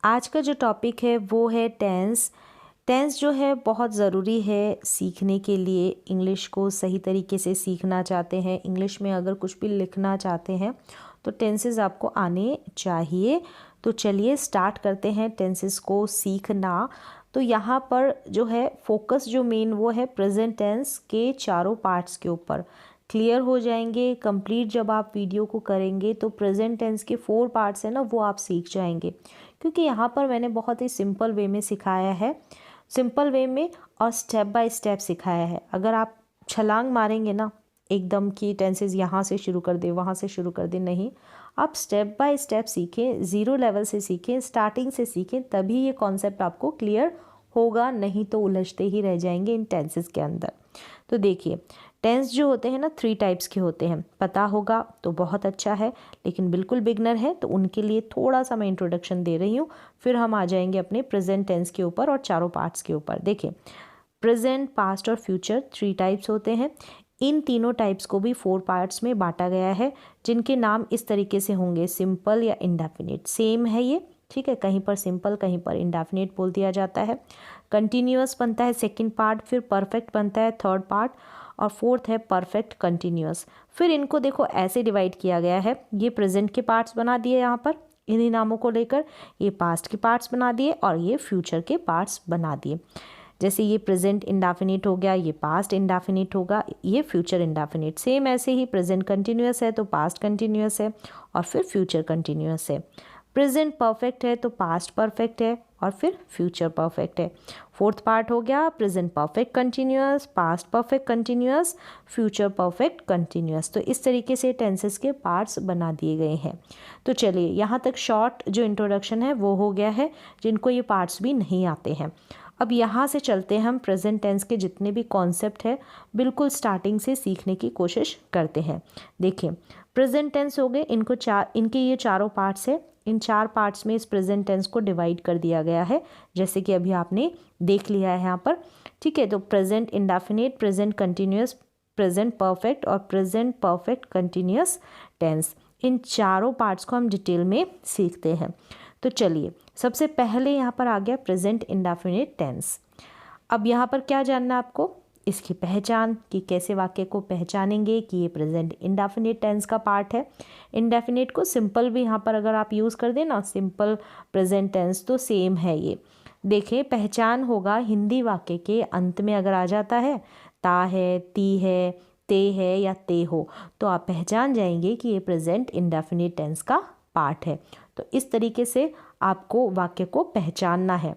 आज का जो टॉपिक है वो है टेंस। टेंस जो है बहुत ज़रूरी है सीखने के लिए। इंग्लिश को सही तरीके से सीखना चाहते हैं, इंग्लिश में अगर कुछ भी लिखना चाहते हैं तो टेंसेस आपको आने चाहिए। तो चलिए स्टार्ट करते हैं टेंसेस को सीखना। तो यहाँ पर जो है फोकस जो मेन वो है प्रेजेंट टेंस के चारों पार्ट्स के ऊपर। क्लियर हो जाएंगे कंप्लीट जब आप वीडियो को करेंगे तो प्रेजेंट टेंस के 4 पार्ट्स हैं ना वो आप सीख जाएंगे, क्योंकि यहाँ पर मैंने बहुत ही सिंपल वे में सिखाया है, सिंपल वे में और स्टेप बाय स्टेप सिखाया है। अगर आप छलांग मारेंगे ना एकदम की टेंसेस यहाँ से शुरू कर दे वहाँ से शुरू कर दे, नहीं, आप स्टेप बाय स्टेप सीखें, ज़ीरो लेवल से सीखें, स्टार्टिंग से सीखें, तभी ये कॉन्सेप्ट आपको क्लियर होगा, नहीं तो उलझते ही रह जाएंगे इन टेंसेस के अंदर। तो देखिए टेंस जो होते हैं ना 3 टाइप्स के होते हैं, पता होगा तो बहुत अच्छा है, लेकिन बिल्कुल बिगनर है तो उनके लिए थोड़ा सा मैं इंट्रोडक्शन दे रही हूँ, फिर हम आ जाएंगे अपने प्रेजेंट टेंस के ऊपर और चारों पार्ट्स के ऊपर। देखिए प्रेजेंट, पास्ट और फ्यूचर 3 टाइप्स होते हैं। इन तीनों टाइप्स को भी 4 पार्ट्स में बांटा गया है, जिनके नाम इस तरीके से होंगे, सिंपल या इंडेफिनिट, सेम है ये, ठीक है, कहीं पर सिंपल कहीं पर इंडेफिनिट बोल दिया जाता है। कंटिन्यूअस बनता है सेकंड पार्ट, फिर परफेक्ट बनता है थर्ड पार्ट, और फोर्थ है परफेक्ट कंटिन्यूअस। फिर इनको देखो ऐसे डिवाइड किया गया है, ये प्रेजेंट के पार्ट्स बना दिए यहाँ पर इन्हीं नामों को लेकर, ये पास्ट के पार्ट्स बना दिए और ये फ्यूचर के पार्ट्स बना दिए। जैसे ये प्रेजेंट इंडेफिनिट हो गया, ये पास्ट इंडेफिनिट होगा, ये फ्यूचर इंडेफिनिट। सेम ऐसे ही प्रेजेंट कंटिन्यूअस है तो पास्ट कंटिन्यूअस है और फिर फ्यूचर कंटिन्यूअस है। प्रेजेंट परफेक्ट है तो पास्ट परफेक्ट है और फिर फ्यूचर परफेक्ट है। फोर्थ पार्ट हो गया present perfect continuous, past perfect continuous, future perfect continuous. तो इस तरीके से टेंसेस के पार्ट्स बना दिए गए हैं। तो चलिए यहाँ तक शॉर्ट जो इंट्रोडक्शन है वो हो गया है, जिनको ये पार्ट्स भी नहीं आते हैं। अब यहाँ से चलते हैं हम प्रेजेंट टेंस के जितने भी कॉन्सेप्ट है बिल्कुल स्टार्टिंग से सीखने की कोशिश करते हैं। देखिए प्रेजेंट टेंस हो गए, इनके ये चारों पार्ट्स है, इन 4 पार्ट्स में इस प्रेजेंट टेंस को डिवाइड कर दिया गया है, जैसे कि अभी आपने देख लिया है यहाँ पर, ठीक है। तो present indefinite, present continuous, present perfect और प्रेजेंट परफेक्ट कंटिन्यूअस टेंस, इन चारों पार्ट्स को हम डिटेल में सीखते हैं। तो चलिए सबसे पहले यहाँ पर आ गया प्रेजेंट इंडेफिनिट टेंस। अब यहाँ पर क्या जानना है आपको, इसकी पहचान, कि कैसे वाक्य को पहचानेंगे कि ये प्रेजेंट इंडेफिनिट टेंस का पार्ट है। इंडेफिनिट को सिंपल भी यहाँ पर अगर आप यूज़ कर दें ना, सिंपल प्रेजेंट टेंस तो सेम है ये। देखिए पहचान होगा हिंदी वाक्य के अंत में अगर आ जाता है, ता है, ती है, ते है या ते हो, तो आप पहचान जाएंगे कि ये प्रेजेंट इंडेफिनिट टेंस का पार्ट है। तो इस तरीके से आपको वाक्य को पहचानना है।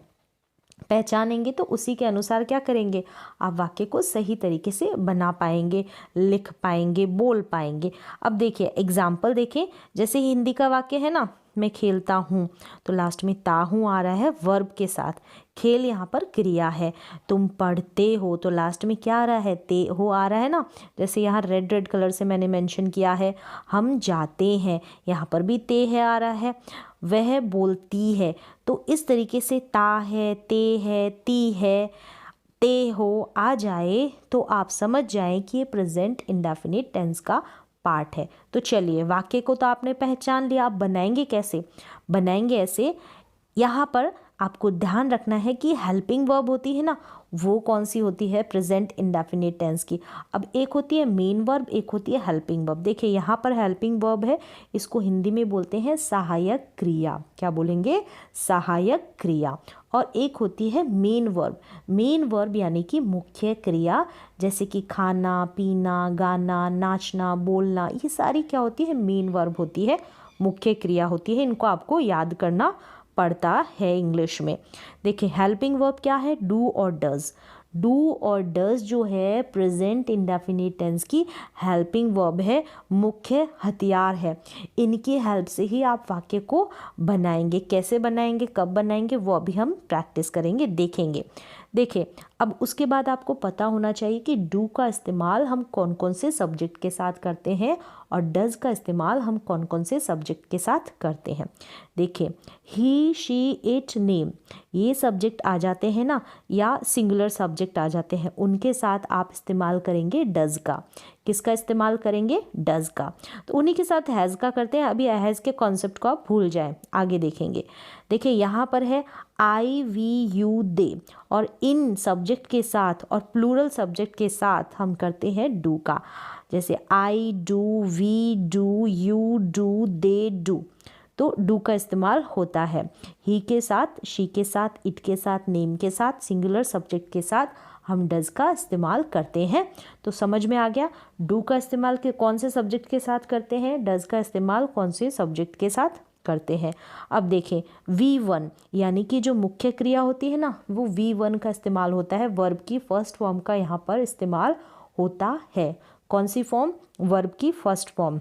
पहचानेंगे तो उसी के अनुसार क्या करेंगे, आप वाक्य को सही तरीके से बना पाएंगे, लिख पाएंगे, बोल पाएंगे। अब देखिए एग्जाम्पल देखें, जैसे हिंदी का वाक्य है ना, मैं खेलता हूँ, तो लास्ट में ता हूँ आ रहा है वर्ब के साथ, खेल यहाँ पर क्रिया है। तुम पढ़ते हो तो लास्ट में क्या आ रहा है, ते हो आ रहा है ना, जैसे यहाँ रेड रेड कलर से मैंने मेंशन किया है। हम जाते हैं, यहाँ पर भी ते है आ रहा है। वह बोलती है, तो इस तरीके से ता है, ते है, ती है, ते हो आ जाए तो आप समझ जाएं कि ये प्रेजेंट इंडेफिनिट टेंस का पार्ट है। तो चलिए वाक्य को तो आपने पहचान लिया, आप बनाएंगे कैसे, बनाएंगे ऐसे, यहाँ पर आपको ध्यान रखना है कि हेल्पिंग वर्ब होती है ना, वो कौन सी होती है प्रेजेंट इंडेफिनिट टेंस की। अब एक होती है मेन वर्ब, एक होती है हेल्पिंग वर्ब। देखिए यहाँ पर हेल्पिंग वर्ब है, इसको हिंदी में बोलते हैं सहायक क्रिया, क्या बोलेंगे, सहायक क्रिया। और एक होती है मेन वर्ब, मेन वर्ब यानी कि मुख्य क्रिया, जैसे कि खाना, पीना, गाना, नाचना, बोलना, ये सारी क्या होती है, मेन वर्ब होती है, मुख्य क्रिया होती है। इनको आपको याद करना पड़ता है इंग्लिश में। देखिए हेल्पिंग वर्ब क्या है, डू और डज। डू और डज जो है प्रेजेंट इंडेफिनिट टेंस की हेल्पिंग वर्ब है, मुख्य हथियार है। इनकी हेल्प से ही आप वाक्य को बनाएंगे। कैसे बनाएंगे, कब बनाएंगे, वो अभी हम प्रैक्टिस करेंगे, देखेंगे। देखिए अब उसके बाद आपको पता होना चाहिए कि डू का इस्तेमाल हम कौन कौन से सब्जेक्ट के साथ करते हैं और डज का इस्तेमाल हम कौन कौन से सब्जेक्ट के साथ करते हैं। देखिए ही, शी, इट, नेम, ये सब्जेक्ट आ जाते हैं ना, या सिंगुलर सब्जेक्ट आ जाते हैं, उनके साथ आप इस्तेमाल करेंगे डज का। किसका इस्तेमाल करेंगे? डज का। तो उन्हीं के साथ हैज़ का करते हैं। अभी हैज़ के कॉन्सेप्ट को आप भूल जाएं, आगे देखेंगे। देखिए यहाँ पर है आई, वी, यू, दे, और इन सब्जेक्ट के साथ और प्लूरल सब्जेक्ट के साथ हम करते हैं डू का। जैसे I do, we do, you do, they do, तो डू का इस्तेमाल होता है। ही के साथ, शी के साथ, इट के साथ, नेम के साथ, सिंगुलर सब्जेक्ट के साथ हम डज का इस्तेमाल करते हैं। तो समझ में आ गया, डू का इस्तेमाल के कौन से सब्जेक्ट के साथ करते हैं, डज का इस्तेमाल कौन से सब्जेक्ट के साथ करते हैं। अब देखें V1 यानी कि जो मुख्य क्रिया होती है ना, वो V1 का इस्तेमाल होता है। वर्ब की फर्स्ट फॉर्म का यहाँ पर इस्तेमाल होता है। कौन सी फॉर्म? वर्ब की फर्स्ट फॉर्म।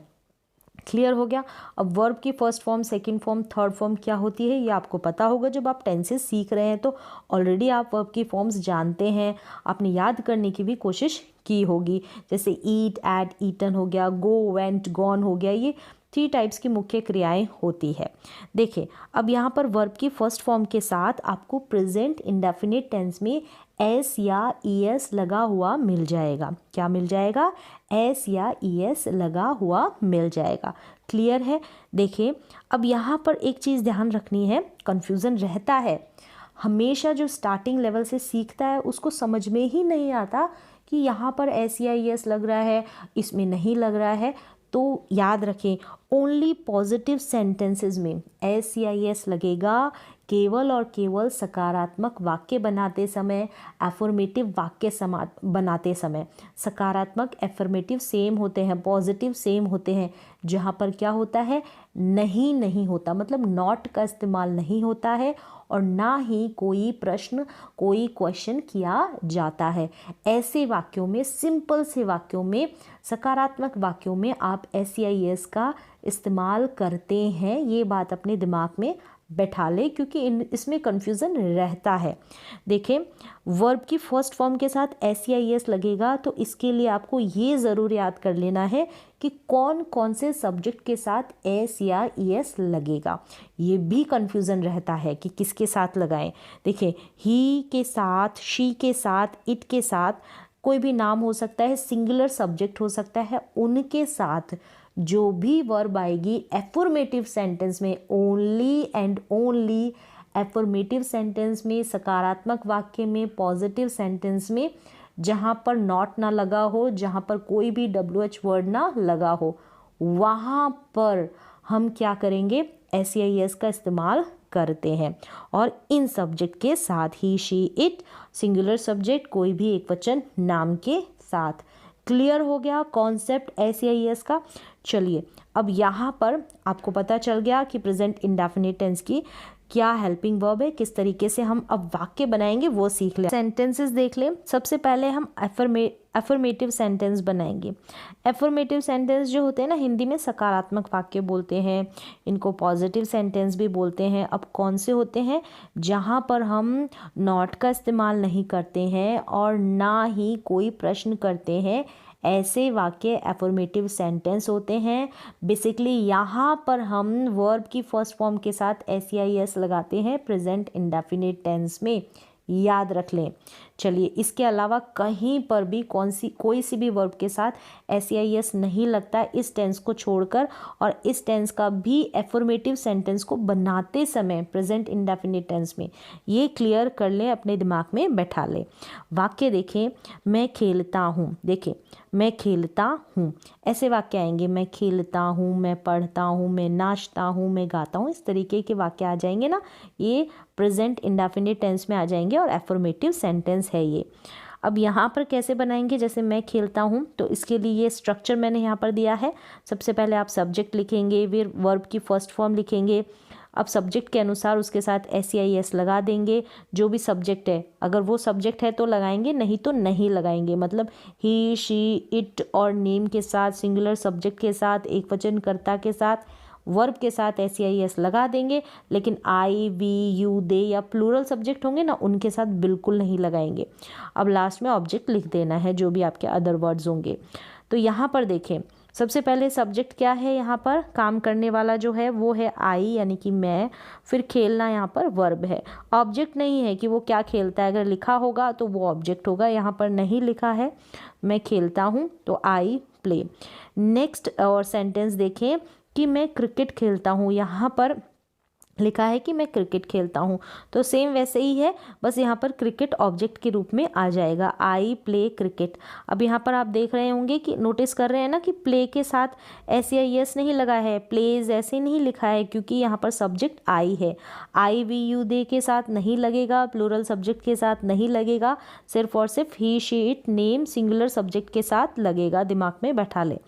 क्लियर हो गया। अब वर्ब की first form, second form, third form क्या होती है ये आपको पता होगा। जब आप टेंसेस सीख रहे हैं तो ऑलरेडी आप वर्ब की फॉर्म्स जानते हैं, आपने याद करने की भी कोशिश की होगी। जैसे ईट, एट, ईटन हो गया, गो, वेंट, गॉन हो गया, ये 3 टाइप्स की मुख्य क्रियाएं होती है। देखिए अब यहाँ पर वर्ब की फर्स्ट फॉर्म के साथ आपको प्रेजेंट इंडेफिनिट टेंस में एस या ईएस लगा हुआ मिल जाएगा। क्या मिल जाएगा? एस या ईएस लगा हुआ मिल जाएगा। क्लियर है। देखिए अब यहाँ पर एक चीज़ ध्यान रखनी है, कन्फ्यूज़न रहता है हमेशा। जो स्टार्टिंग लेवल से सीखता है उसको समझ में ही नहीं आता कि यहाँ पर एस या ईएस लग रहा है, इसमें नहीं लग रहा है। तो याद रखें, ओनली पॉजिटिव सेंटेंसेस में एस या एस लगेगा केवल और केवल सकारात्मक वाक्य बनाते समय, एफर्मेटिव वाक्य बनाते समय। सकारात्मक एफर्मेटिव सेम होते हैं, पॉजिटिव सेम होते हैं। जहाँ पर क्या होता है? नहीं होता, मतलब नॉट का इस्तेमाल नहीं होता है और ना ही कोई प्रश्न, कोई क्वेश्चन किया जाता है। ऐसे वाक्यों में, सिंपल से वाक्यों में, सकारात्मक वाक्यों में आप एस या एस का इस्तेमाल करते हैं। ये बात अपने दिमाग में बैठा ले, क्योंकि इसमें कन्फ्यूज़न रहता है। देखें वर्ब की फर्स्ट फॉर्म के साथ एस या एस लगेगा, तो इसके लिए आपको ये ज़रूर याद कर लेना है कि कौन कौन से सब्जेक्ट के साथ एस या एस लगेगा। ये भी कन्फ्यूज़न रहता है कि किसके साथ लगाएं। देखिए ही के साथ, शी के साथ, इट के साथ, कोई भी नाम हो सकता है, सिंगुलर सब्जेक्ट हो सकता है, उनके साथ जो भी वर्ब आएगी एफर्मेटिव सेंटेंस में, only and only affirmative sentence में, सकारात्मक वाक्य में, पॉजिटिव सेंटेंस में, जहाँ पर नॉट ना लगा हो, जहाँ पर कोई भी WH वर्ड ना लगा हो, वहाँ पर हम क्या करेंगे? एस या एस का इस्तेमाल करते हैं। और इन सब्जेक्ट के साथ ही, शी, इट, सिंगुलर सब्जेक्ट, कोई भी एक वचन नाम के साथ। क्लियर हो गया कॉन्सेप्ट एस या एस का। चलिए अब यहाँ पर आपको पता चल गया कि प्रेजेंट इंडेफिनिट टेंस की क्या हेल्पिंग वर्ब है, किस तरीके से हम अब वाक्य बनाएंगे वो सीख लें। सेंटेंसेस देख लें। सबसे पहले हम एफर्मेटिव सेंटेंस बनाएंगे। एफर्मेटिव सेंटेंस जो होते हैं ना, हिंदी में सकारात्मक वाक्य बोलते हैं, इनको पॉजिटिव सेंटेंस भी बोलते हैं। अब कौन से होते हैं? जहाँ पर हम नॉट का इस्तेमाल नहीं करते हैं और ना ही कोई प्रश्न करते हैं, ऐसे वाक्य एफर्मेटिव सेंटेंस होते हैं। बेसिकली यहाँ पर हम वर्ब की फर्स्ट फॉर्म के साथ एस या एस लगाते हैं प्रेजेंट इंडेफिनिट टेंस में, याद रख लें। चलिए इसके अलावा कहीं पर भी कोई सी भी वर्ब के साथ एस या एस नहीं लगता इस टेंस को छोड़कर, और इस टेंस का भी एफर्मेटिव सेंटेंस को बनाते समय प्रेजेंट इंडेफिनिट टेंस में। ये क्लियर कर लें, अपने दिमाग में बैठा लें। वाक्य देखें, मैं खेलता हूँ। देखें मैं खेलता हूँ, ऐसे वाक्य आएंगे। मैं खेलता हूँ, मैं पढ़ता हूँ, मैं नाचता हूँ, मैं गाता हूँ, इस तरीके के वाक्य आ जाएंगे ना, ये प्रेजेंट इंडेफिनिट टेंस में आ जाएंगे और एफर्मेटिव सेंटेंस है ये। अब यहाँ पर कैसे बनाएंगे? जैसे मैं खेलता हूँ, तो इसके लिए ये स्ट्रक्चर मैंने यहाँ पर दिया है। सबसे पहले आप सब्जेक्ट लिखेंगे, फिर वर्ब की फर्स्ट फॉर्म लिखेंगे। अब सब्जेक्ट के अनुसार उसके साथ एस या एस लगा देंगे। जो भी सब्जेक्ट है, अगर वो सब्जेक्ट है तो लगाएंगे, नहीं तो नहीं लगाएंगे। मतलब ही, शी, इट और नेम के साथ, सिंगुलर सब्जेक्ट के साथ, एक वचन कर्ता के साथ, वर्ब के साथ एस या एस लगा देंगे। लेकिन आई, वी, यू, दे या प्लूरल सब्जेक्ट होंगे ना, उनके साथ बिल्कुल नहीं लगाएंगे। अब लास्ट में ऑब्जेक्ट लिख देना है, जो भी आपके अदर वर्ड्स होंगे। तो यहाँ पर देखें, सबसे पहले सब्जेक्ट क्या है यहाँ पर, काम करने वाला जो है वो है आई यानी कि मैं, फिर खेलना यहाँ पर वर्ब है। ऑब्जेक्ट नहीं है कि वो क्या खेलता है, अगर लिखा होगा तो वो ऑब्जेक्ट होगा, यहाँ पर नहीं लिखा है, मैं खेलता हूँ तो आई प्ले। नेक्स्ट और सेंटेंस देखें कि मैं क्रिकेट खेलता हूँ, यहाँ पर लिखा है कि मैं क्रिकेट खेलता हूँ, तो सेम वैसे ही है, बस यहाँ पर क्रिकेट ऑब्जेक्ट के रूप में आ जाएगा, आई प्ले क्रिकेट। अब यहाँ पर आप देख रहे होंगे कि नोटिस कर रहे हैं ना कि प्ले के साथ एस या यस नहीं लगा है, प्लेज ऐसे नहीं लिखा है, क्योंकि यहाँ पर सब्जेक्ट आई है। आई वी यू दे के साथ नहीं लगेगा, प्लूरल सब्जेक्ट के साथ नहीं लगेगा, सिर्फ और सिर्फ ही she it name singular subject के साथ लगेगा, दिमाग में बैठा ले।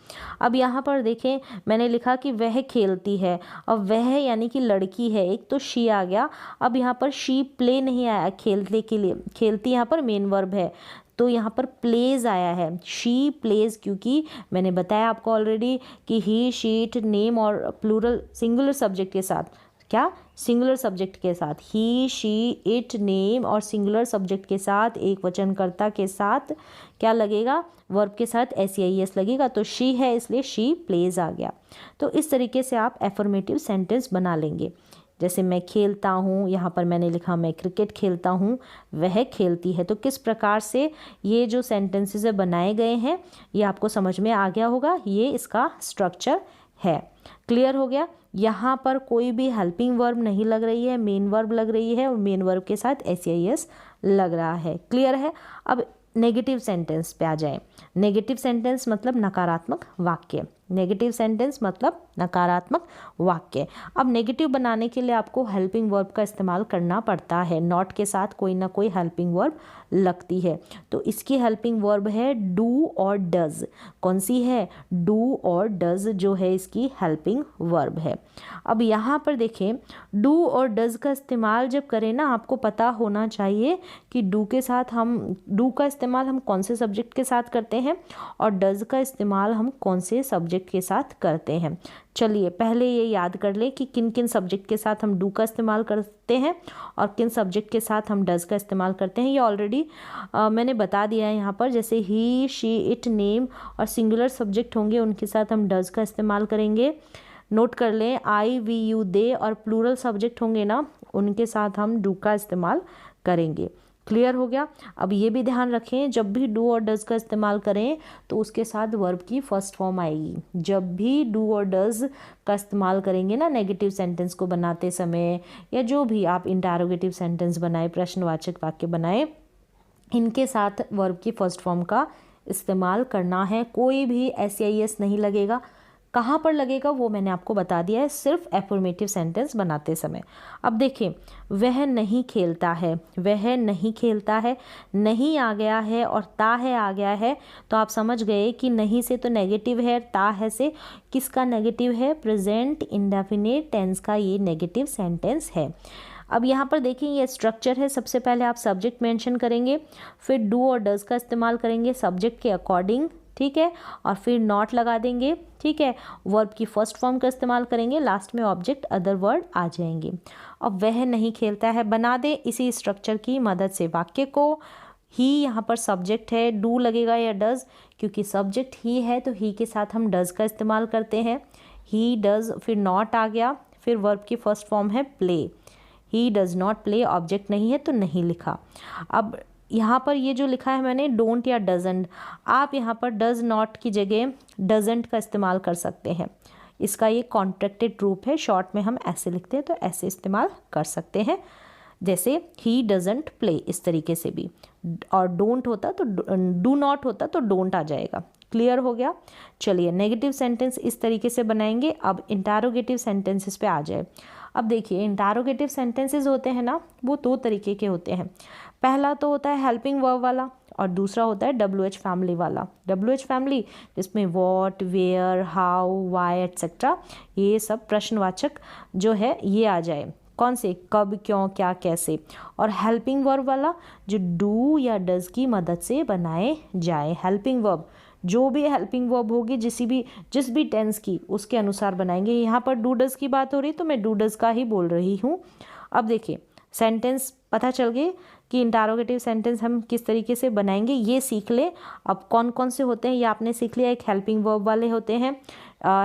अब यहाँ पर देखें मैंने लिखा कि वह खेलती है, अब वह यानी कि लड़की है, एक तो शी आ गया। अब यहाँ पर शी प्ले नहीं आया खेलने के लिए, खेलती यहाँ पर मेन वर्ब है, तो यहाँ पर प्लेज आया है, शी प्लेज, क्योंकि मैंने बताया आपको ऑलरेडी कि ही शी इट नेम और प्लूरल सिंगुलर सब्जेक्ट के साथ, क्या सिंगुलर सब्जेक्ट के साथ, ही शी इट नेम और सिंगुलर सब्जेक्ट के साथ, एक वचनकर्ता के साथ क्या लगेगा, वर्ब के साथ एस या एस लगेगा, तो शी है इसलिए शी प्लेज आ गया। तो इस तरीके से आप एफर्मेटिव सेंटेंस बना लेंगे। जैसे मैं खेलता हूँ, यहाँ पर मैंने लिखा मैं क्रिकेट खेलता हूँ, वह खेलती है। तो किस प्रकार से ये जो सेंटेंसेस बनाए गए हैं ये आपको समझ में आ गया होगा, ये इसका स्ट्रक्चर है। क्लियर हो गया। यहाँ पर कोई भी हेल्पिंग वर्ब नहीं लग रही है, मेन वर्ब लग रही है और मेन वर्ब के साथ एस या एस लग रहा है। क्लियर है। अब नेगेटिव सेंटेंस पे आ जाए। नेगेटिव सेंटेंस मतलब नकारात्मक वाक्य, नेगेटिव सेंटेंस मतलब नकारात्मक वाक्य। अब नेगेटिव बनाने के लिए आपको हेल्पिंग वर्ब का इस्तेमाल करना पड़ता है, नॉट के साथ कोई ना कोई हेल्पिंग वर्ब लगती है। तो इसकी हेल्पिंग वर्ब है डू और डज। कौन सी है, डू और डज जो है इसकी हेल्पिंग वर्ब है। अब यहाँ पर देखें डू और डज का इस्तेमाल जब करें ना, आपको पता होना चाहिए कि डू के साथ हम डू का इस्तेमाल हम कौन से सब्जेक्ट के साथ करते हैं और डज का इस्तेमाल हम कौन से सब्जेक्ट के साथ करते हैं। चलिए पहले ये याद कर लें कि किन किन सब्जेक्ट के साथ हम डू का इस्तेमाल करते हैं और किन सब्जेक्ट के साथ हम डज का इस्तेमाल करते हैं। ये ऑलरेडी मैंने बता दिया है यहाँ पर। जैसे ही शी इट नेम और सिंगुलर सब्जेक्ट होंगे उनके साथ हम डज का इस्तेमाल करेंगे। नोट कर लें आई वी यू दे और प्लूरल सब्जेक्ट होंगे ना, उनके साथ हम डू का इस्तेमाल करेंगे। क्लियर हो गया। अब ये भी ध्यान रखें जब भी डू और डज का इस्तेमाल करें तो उसके साथ वर्ब की फर्स्ट फॉर्म आएगी। जब भी डू और डज का इस्तेमाल करेंगे ना नेगेटिव सेंटेंस को बनाते समय, या जो भी आप इंटरोगेटिव सेंटेंस बनाए, प्रश्नवाचक वाक्य बनाए, इनके साथ वर्ब की फर्स्ट फॉर्म का इस्तेमाल करना है। कोई भी एस या एस नहीं लगेगा। कहाँ पर लगेगा वो मैंने आपको बता दिया है, सिर्फ एफर्मेटिव सेंटेंस बनाते समय। अब देखें वह नहीं खेलता है, वह नहीं खेलता है, नहीं आ गया है और ता है आ गया है, तो आप समझ गए कि नहीं से तो नेगेटिव है, ता है से किसका नेगेटिव है, प्रेजेंट इंडेफिनिट टेंस का ये नेगेटिव सेंटेंस है। अब यहाँ पर देखिए ये स्ट्रक्चर है। सबसे पहले आप सब्जेक्ट मेंशन करेंगे, फिर डू और डज का इस्तेमाल करेंगे सब्जेक्ट के अकॉर्डिंग, ठीक है, और फिर नॉट लगा देंगे, ठीक है, वर्ब की फर्स्ट फॉर्म का इस्तेमाल करेंगे, लास्ट में ऑब्जेक्ट अदर वर्ड आ जाएंगे। अब वह नहीं खेलता है बना दे इसी स्ट्रक्चर की मदद से वाक्य को। ही यहाँ पर सब्जेक्ट है, डू लगेगा या डज, क्योंकि सब्जेक्ट ही है तो ही के साथ हम डज का इस्तेमाल करते हैं। ही डज, फिर नॉट आ गया, फिर वर्ब की फर्स्ट फॉर्म है play. He does not play, object नहीं है तो नहीं लिखा। अब यहाँ पर ये जो लिखा है मैंने डोंट या डजंट, आप यहाँ पर डज नॉट की जगह डजंट का इस्तेमाल कर सकते हैं। इसका ये कॉन्ट्रैक्टेड रूप है, शॉर्ट में हम ऐसे लिखते हैं तो ऐसे इस्तेमाल कर सकते हैं, जैसे ही डजंट प्ले, इस तरीके से भी। और डोंट होता तो डू नॉट होता तो डोंट आ जाएगा। क्लियर हो गया। चलिए नेगेटिव सेंटेंस इस तरीके से बनाएंगे। अब इंटरोगेटिव सेंटेंसेस पे आ जाए। अब देखिए इंटरोगेटिव सेंटेंसेस होते हैं ना, वो दो तरीके के होते हैं। पहला तो होता है हेल्पिंग वर्ब वाला और दूसरा होता है WH फैमिली वाला। WH फैमिली जिसमें what, where, how, why etcetera, ये सब प्रश्नवाचक जो है ये आ जाए। कौन से, कब, क्यों, क्या, कैसे। और हेल्पिंग वर्ब वाला जो डू या डज की मदद से बनाए जाए। हेल्पिंग वर्ब जो भी हेल्पिंग वर्ब होगी जिस भी टेंस की उसके अनुसार बनाएंगे। यहाँ पर डू डज की बात हो रही तो मैं डू डज का ही बोल रही हूँ। अब देखिए सेंटेंस पता चल गए कि इंटरोगेटिव सेंटेंस हम किस तरीके से बनाएंगे, ये सीख ले। अब कौन कौन से होते हैं ये आपने सीख लिया। एक हेल्पिंग वर्ब वाले होते हैं,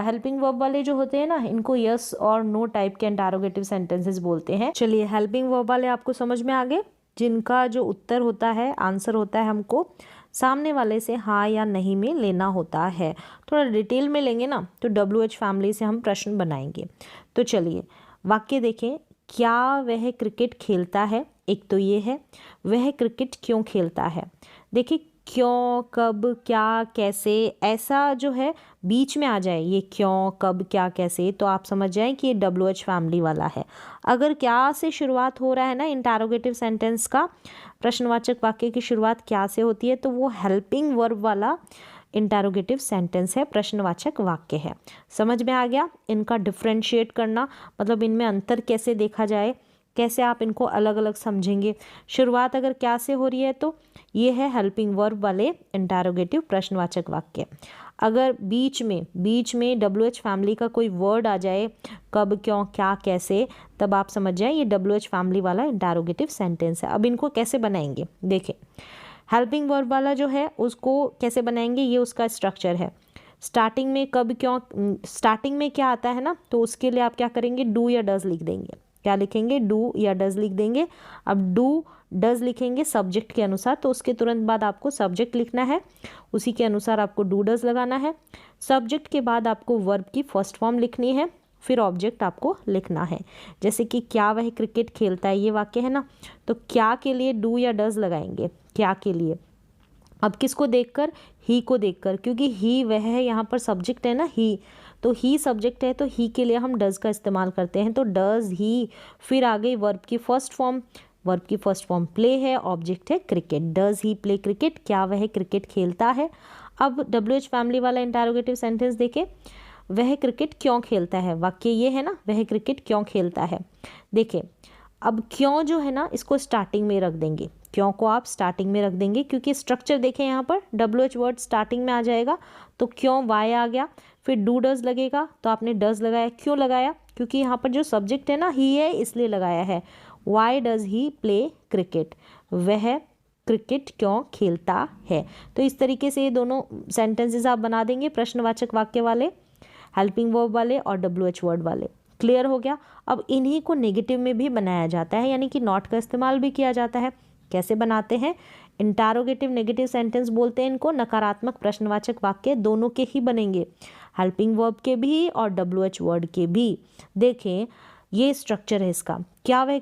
हेल्पिंग वर्ब वाले जो होते हैं ना, इनको यस और नो टाइप के इंटरोगेटिव सेंटेंसेस बोलते हैं। चलिए, हेल्पिंग वर्ब वाले आपको समझ में आ गए, जिनका जो उत्तर होता है, आंसर होता है, हमको सामने वाले से हाँ या नहीं में लेना होता है। थोड़ा डिटेल में लेंगे ना तो WH फैमिली से हम प्रश्न बनाएंगे। तो चलिए वाक्य देखें। क्या वह क्रिकेट खेलता है, एक तो ये है। वह क्रिकेट क्यों खेलता है, देखिए क्यों, कब, क्या, कैसे, ऐसा जो है बीच में आ जाए ये क्यों, कब, क्या, कैसे, तो आप समझ जाएं कि ये WH फैमिली वाला है। अगर क्या से शुरुआत हो रहा है ना इंटरोगेटिव सेंटेंस का, प्रश्नवाचक वाक्य की शुरुआत क्या से होती है, तो वो हेल्पिंग वर्ब वाला इंटरोगेटिव सेंटेंस है, प्रश्नवाचक वाक्य है। समझ में आ गया इनका डिफ्रेंशिएट करना, मतलब इनमें अंतर कैसे देखा जाए, कैसे आप इनको अलग अलग समझेंगे। शुरुआत अगर क्या से हो रही है तो ये है हेल्पिंग वर्ब वाले इंटरोगेटिव प्रश्नवाचक वाक्य। अगर बीच में WH फैमिली का कोई वर्ड आ जाए, कब, क्यों, क्या, कैसे, तब आप समझ जाए ये WH फैमिली वाला इंटरोगेटिव सेंटेंस है। अब इनको कैसे बनाएंगे, देखें हेल्पिंग वर्ब वाला जो है उसको कैसे बनाएंगे, ये उसका स्ट्रक्चर है। स्टार्टिंग में कब, क्यों, स्टार्टिंग में क्या आता है ना, तो उसके लिए आप क्या करेंगे, डू या डज लिख देंगे। क्या लिखेंगे, डू या डज लिख देंगे। अब डू डज लिखेंगे सब्जेक्ट के अनुसार, तो उसके तुरंत बाद आपको सब्जेक्ट लिखना है, उसी के अनुसार आपको डू डज लगाना है। सब्जेक्ट के बाद आपको वर्ब की फर्स्ट फॉर्म लिखनी है, फिर ऑब्जेक्ट आपको लिखना है। जैसे कि क्या वह क्रिकेट खेलता है, ये वाक्य है ना, तो क्या के लिए डू या डज लगाएंगे, क्या के लिए। अब किसको देखकर, ही को देखकर, क्योंकि ही वह है, यहाँ पर सब्जेक्ट है ना ही, तो ही सब्जेक्ट है, तो ही के लिए हम डज का इस्तेमाल करते हैं, तो डज ही। फिर आ गई वर्ब की फर्स्ट फॉर्म, वर्ब की फर्स्ट फॉर्म प्ले है, ऑब्जेक्ट है cricket, does he play cricket, क्या वह क्रिकेट खेलता है। अब WH फैमिली वाला इंटरोगेटिव सेंटेंस देखें, वह क्रिकेट क्यों खेलता है, वाक्य ये है ना, वह क्रिकेट क्यों खेलता है। देखिए अब क्यों जो है ना, इसको स्टार्टिंग में रख देंगे, क्यों को आप स्टार्टिंग में रख देंगे, क्योंकि स्ट्रक्चर देखें यहाँ पर WH वर्ड स्टार्टिंग में आ जाएगा, तो क्यों वाई आ गया, फिर डू डज लगेगा, तो आपने डज लगाया। क्यों लगाया, क्योंकि यहाँ पर जो सब्जेक्ट है ना ही है, इसलिए लगाया है। Y does he play cricket, वह क्रिकेट क्यों खेलता है। तो इस तरीके से ये दोनों सेंटेंसेस आप बना देंगे, प्रश्नवाचक वाक्य वाले, हेल्पिंग वर्ब वाले और WH वर्ड वाले। क्लियर हो गया। अब इन्हीं को नेगेटिव में भी बनाया जाता है, यानी कि नॉट का इस्तेमाल भी किया जाता है। कैसे बनाते हैं, इंटरोगेटिव नेगेटिव सेंटेंस बोलते हैं इनको, नकारात्मक प्रश्नवाचक वाक्य दोनों के ही बनेंगे, हेल्पिंग वर्ब के भी और WH वर्ड के भी। देखें ये स्ट्रक्चर है इसका, क्या वह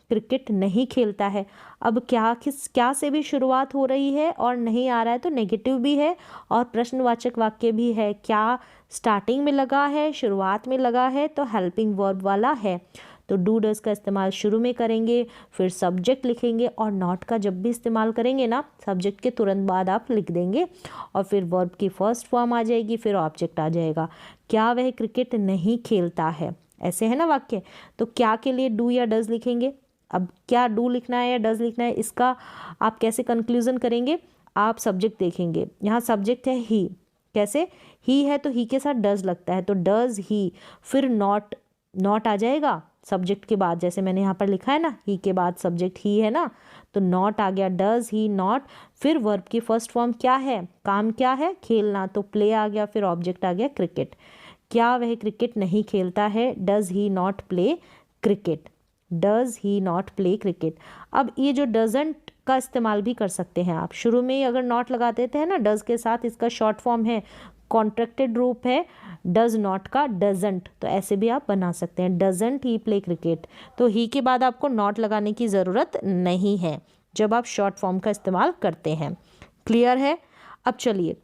क्रिकेट नहीं खेलता है। अब क्या से भी शुरुआत हो रही है और नहीं आ रहा है, तो नेगेटिव भी है और प्रश्नवाचक वाक्य भी है। क्या स्टार्टिंग में लगा है, शुरुआत में लगा है, तो हेल्पिंग वर्ब वाला है, तो डू डज का इस्तेमाल शुरू में करेंगे, फिर सब्जेक्ट लिखेंगे, और नॉट का जब भी इस्तेमाल करेंगे ना, सब्जेक्ट के तुरंत बाद आप लिख देंगे, और फिर वर्ब की फर्स्ट फॉर्म आ जाएगी, फिर ऑब्जेक्ट आ जाएगा। क्या वह क्रिकेट नहीं खेलता है, ऐसे है ना वाक्य, तो क्या के लिए डू या डज लिखेंगे। अब क्या डू लिखना है या डज लिखना है, इसका आप कैसे कंक्लूजन करेंगे, आप सब्जेक्ट देखेंगे, यहाँ सब्जेक्ट है ही, कैसे ही है तो ही के साथ डज लगता है, तो डज ही, फिर नॉट आ जाएगा सब्जेक्ट के बाद, जैसे मैंने यहाँ पर लिखा है ना, ही के बाद सब्जेक्ट ही है ना, तो नॉट आ गया, डज ही नॉट, फिर वर्ब की फर्स्ट फॉर्म क्या है, काम क्या है, खेलना, तो प्ले आ गया, फिर ऑब्जेक्ट आ गया क्रिकेट। क्या वह क्रिकेट नहीं खेलता है, does he not play cricket, does he not play cricket. अब ये जो डजंट का इस्तेमाल भी कर सकते हैं आप, शुरू में ही अगर नॉट लगा देते हैं ना डज के साथ, इसका शॉर्ट फॉर्म है, कॉन्ट्रैक्टेड रूप है डज नॉट का डजंट, तो ऐसे भी आप बना सकते हैं, डजंट ही प्ले क्रिकेट, तो ही के बाद आपको नॉट लगाने की ज़रूरत नहीं है जब आप शॉर्ट फॉर्म का इस्तेमाल करते हैं। क्लियर है। अब चलिए,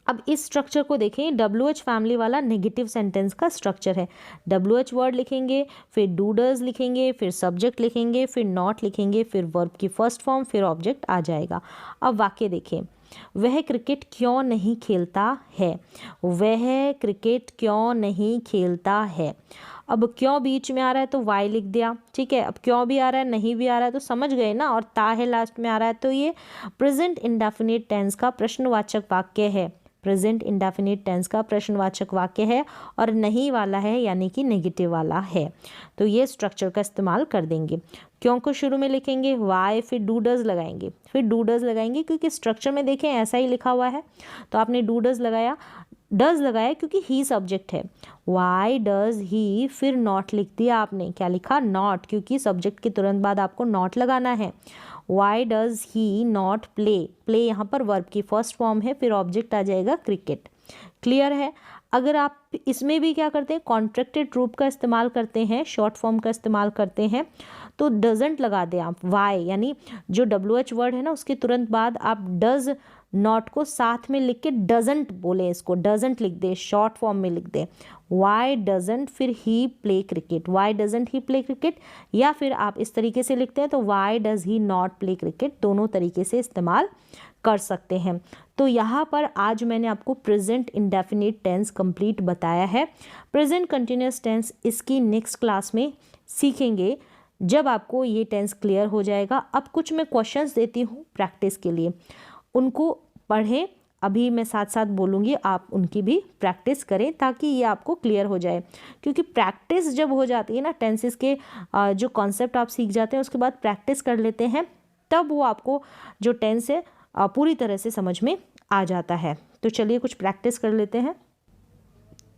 अब इस स्ट्रक्चर को देखें, WH फैमिली वाला नेगेटिव सेंटेंस का स्ट्रक्चर है। WH वर्ड लिखेंगे, फिर डू डज लिखेंगे, फिर सब्जेक्ट लिखेंगे, फिर नॉट लिखेंगे, फिर वर्ब की फर्स्ट फॉर्म, फिर ऑब्जेक्ट आ जाएगा। अब वाक्य देखें, वह क्रिकेट क्यों नहीं खेलता है, वह क्रिकेट क्यों नहीं खेलता है। अब क्यों बीच में आ रहा है तो वाई लिख दिया, ठीक है। अब क्यों भी आ रहा है, नहीं भी आ रहा है, तो समझ गए ना, और ता है लास्ट में आ रहा है, तो ये प्रेजेंट इंडेफिनिट टेंस का प्रश्नवाचक वाक्य है। प्रेजेंट इंडेफिनिट टेंस का प्रश्नवाचक वाक्य है और नहीं वाला है यानी कि नेगेटिव वाला है, तो ये स्ट्रक्चर का इस्तेमाल कर देंगे। क्यों को शुरू में लिखेंगे, वाई, फिर डू डज लगाएंगे, फिर डू डज लगाएंगे क्योंकि स्ट्रक्चर में देखें ऐसा ही लिखा हुआ है, तो आपने डू डज लगाया, डज लगाया क्योंकि ही सब्जेक्ट है। वाई डज ही, फिर नॉट लिख दिया आपने, क्या लिखा, नॉट, क्योंकि सब्जेक्ट के तुरंत बाद आपको नॉट लगाना है। Y does he not play, play यहाँ पर वर्ब की फर्स्ट फॉर्म है, फिर ऑब्जेक्ट आ जाएगा क्रिकेट। क्लियर है। अगर आप इसमें भी क्या करते हैं, कॉन्ट्रैक्टेड रूप का इस्तेमाल करते हैं, शॉर्ट फॉर्म का इस्तेमाल करते हैं, तो डजंट लगा दें आप, वाई यानी जो WH वर्ड है ना उसके तुरंत बाद आप डज नॉट को साथ में लिख के डजंट बोले, इसको डजंट लिख दे, शॉर्ट फॉर्म में लिख दे, वाई डजंट फिर he play cricket, why doesn't he play cricket, या फिर आप इस तरीके से लिखते हैं तो why does he not play cricket, दोनों तरीके से इस्तेमाल कर सकते हैं। तो यहाँ पर आज मैंने आपको प्रेजेंट इंडेफिनिट टेंस कंप्लीट बताया है। प्रेजेंट कंटिन्यूअस टेंस इसकी नेक्स्ट क्लास में सीखेंगे जब आपको ये टेंस क्लियर हो जाएगा। अब कुछ मैं क्वेश्चंस देती हूँ प्रैक्टिस के लिए, उनको पढ़ें, अभी मैं साथ साथ बोलूँगी, आप उनकी भी प्रैक्टिस करें ताकि ये आपको क्लियर हो जाए, क्योंकि प्रैक्टिस जब हो जाती है ना, टेंसेस के जो कॉन्सेप्ट आप सीख जाते हैं उसके बाद प्रैक्टिस कर लेते हैं, तब वो आपको जो टेंस है पूरी तरह से समझ में आ जाता है। तो चलिए कुछ प्रैक्टिस कर लेते हैं।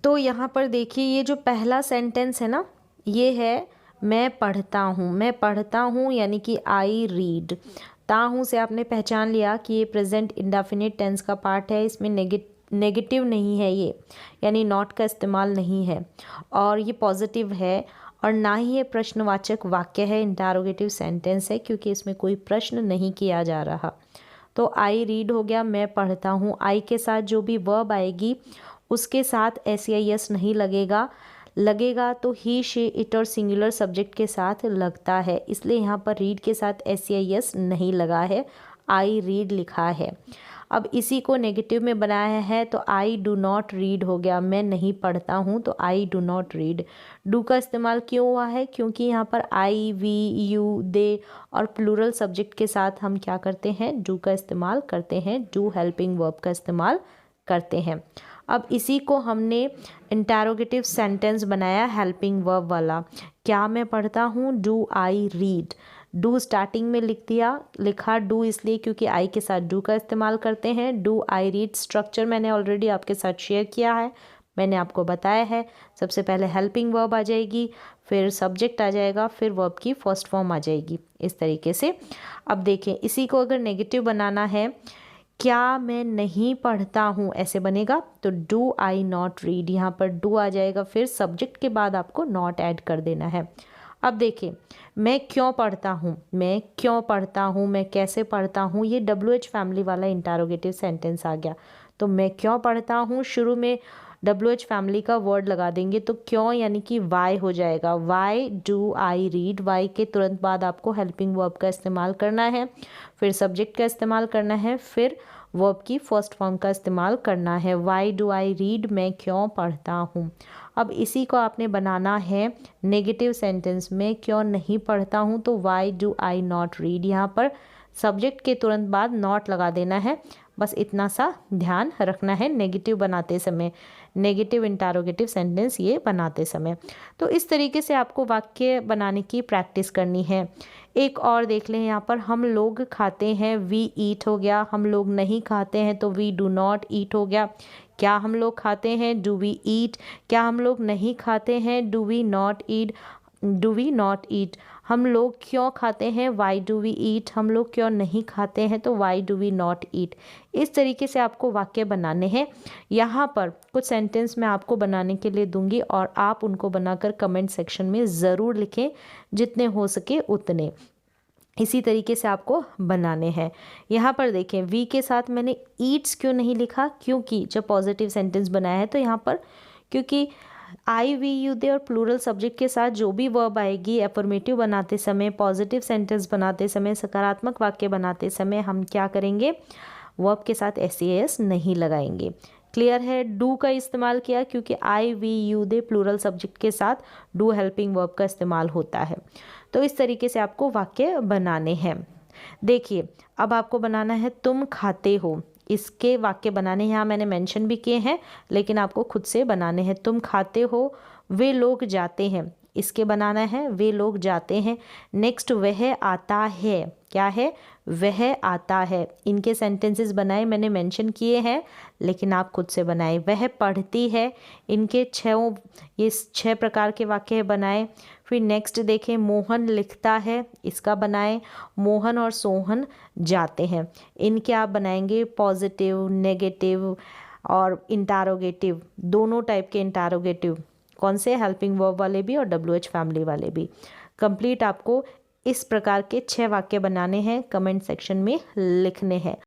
तो यहाँ पर देखिए, ये जो पहला सेंटेंस है ना, ये है मैं पढ़ता हूँ। मैं पढ़ता हूँ यानी कि आई रीड। ताहूँ से आपने पहचान लिया कि ये प्रेजेंट इंडेफिनिट टेंस का पार्ट है, इसमें नेगेटिव नहीं है ये, यानी नॉट का इस्तेमाल नहीं है, और ये पॉजिटिव है, और ना ही ये प्रश्नवाचक वाक्य है, इंटरोगेटिव सेंटेंस है, क्योंकि इसमें कोई प्रश्न नहीं किया जा रहा। तो आई रीड हो गया, मैं पढ़ता हूँ। आई के साथ जो भी वर्ब आएगी उसके साथ SEIS नहीं लगेगा, लगेगा तो ही, शी, इट और सिंगुलर सब्जेक्ट के साथ लगता है, इसलिए यहाँ पर रीड के साथ SEIS नहीं लगा है, आई रीड लिखा है। अब इसी को नेगेटिव में बनाया है तो आई डू नॉट रीड हो गया, मैं नहीं पढ़ता हूँ, तो I do not read. Do का इस्तेमाल क्यों हुआ है, क्योंकि यहाँ पर आई, वी, यू, दे और प्लूरल सब्जेक्ट के साथ हम क्या करते हैं, डू का इस्तेमाल करते हैं, डू हेल्पिंग वर्ब का इस्तेमाल करते हैं। अब इसी को हमने इंटरोगेटिव सेंटेंस बनाया हेल्पिंग वर्ब वाला। क्या मैं पढ़ता हूँ, do I read. Do starting में लिख दिया, लिखा डू इसलिए क्योंकि आई के साथ डू का इस्तेमाल करते हैं। डू आई रीड स्ट्रक्चर मैंने ऑलरेडी आपके साथ शेयर किया है, मैंने आपको बताया है। सबसे पहले हेल्पिंग वर्ब आ जाएगी, फिर सब्जेक्ट आ जाएगा, फिर वर्ब की फर्स्ट फॉर्म आ जाएगी, इस तरीके से। अब देखें, इसी को अगर नेगेटिव बनाना है, क्या मैं नहीं पढ़ता हूँ, ऐसे बनेगा, तो डू आई नॉट रीड, यहाँ पर डू आ जाएगा, फिर सब्जेक्ट के बाद आपको नॉट ऐड कर देना है। अब देखिए, मैं क्यों पढ़ता हूँ, मैं क्यों पढ़ता हूँ, मैं कैसे पढ़ता हूँ, ये WH फैमिली वाला इंटरोगेटिव सेंटेंस आ गया। तो मैं क्यों पढ़ता हूँ, शुरू में WH फैमिली का वर्ड लगा देंगे, तो क्यों यानी कि वाई हो जाएगा, why do I read. Why के तुरंत बाद आपको हेल्पिंग वर्ब का इस्तेमाल करना है, फिर सब्जेक्ट का इस्तेमाल करना है, फिर वर्ब की फर्स्ट फॉर्म का इस्तेमाल करना है। वाई डू आई रीड, मैं क्यों पढ़ता हूँ। अब इसी को आपने बनाना है नेगेटिव सेंटेंस में, क्यों नहीं पढ़ता हूँ, तो why do I not read, यहाँ पर सब्जेक्ट के तुरंत बाद नॉट लगा देना है, बस इतना सा ध्यान रखना है नेगेटिव बनाते समय, नेगेटिव इंटरोगेटिव सेंटेंस ये बनाते समय। तो इस तरीके से आपको वाक्य बनाने की प्रैक्टिस करनी है। एक और देख लें, यहाँ पर हम लोग खाते हैं, वी ईट हो गया, हम लोग नहीं खाते हैं तो वी डू नॉट ईट हो गया। क्या हम लोग खाते हैं, डू वी ईट। क्या हम लोग नहीं खाते हैं, do we not eat, do we not eat. हम लोग क्यों खाते हैं, वाई डू वी ईट। हम लोग क्यों नहीं खाते हैं, तो why do we not eat. इस तरीके से आपको वाक्य बनाने हैं। यहाँ पर कुछ सेंटेंस मैं आपको बनाने के लिए दूंगी और आप उनको बनाकर कमेंट सेक्शन में ज़रूर लिखें, जितने हो सके उतने। इसी तरीके से आपको बनाने हैं। यहाँ पर देखें, वी के साथ मैंने ईट्स क्यों नहीं लिखा, क्योंकि जब पॉजिटिव सेंटेंस बनाया है तो यहाँ पर, क्योंकि आई, वी, यू, दे और प्लूरल सब्जेक्ट के साथ जो भी वर्ब आएगी अफर्मेटिव बनाते समय, पॉजिटिव सेंटेंस बनाते समय, सकारात्मक वाक्य बनाते समय हम क्या करेंगे, वर्ब के साथ SES नहीं लगाएंगे। क्लियर है। डू का इस्तेमाल किया क्योंकि I, we, you, they plural subject के साथ डू हेल्पिंग वर्ब का इस्तेमाल होता है। तो इस तरीके से आपको वाक्य बनाने हैं। देखिए, अब आपको बनाना है तुम खाते हो। इसके वाक्य बनाने हैं, यहाँ मैंने मेंशन भी किए हैं लेकिन आपको खुद से बनाने हैं। तुम खाते हो, वे लोग जाते हैं, इसके बनाना है, वे लोग जाते हैं। नेक्स्ट, वह आता है, क्या है, वह आता है। इनके सेंटेंसेस बनाए, मैंने मेंशन किए हैं लेकिन आप खुद से बनाए। वह पढ़ती है, इनके ये 6 प्रकार के वाक्य बनाए। फिर नेक्स्ट देखें, मोहन लिखता है, इसका बनाए। मोहन और सोहन जाते हैं, इनके आप बनाएंगे पॉजिटिव, नेगेटिव और इंटारोगेटिव, दोनों टाइप के इंटारोगेटिव। कौन से, हेल्पिंग वर्ब वाले भी और WH फैमिली वाले भी। कंप्लीट आपको इस प्रकार के 6 वाक्य बनाने हैं, कमेंट सेक्शन में लिखने हैं।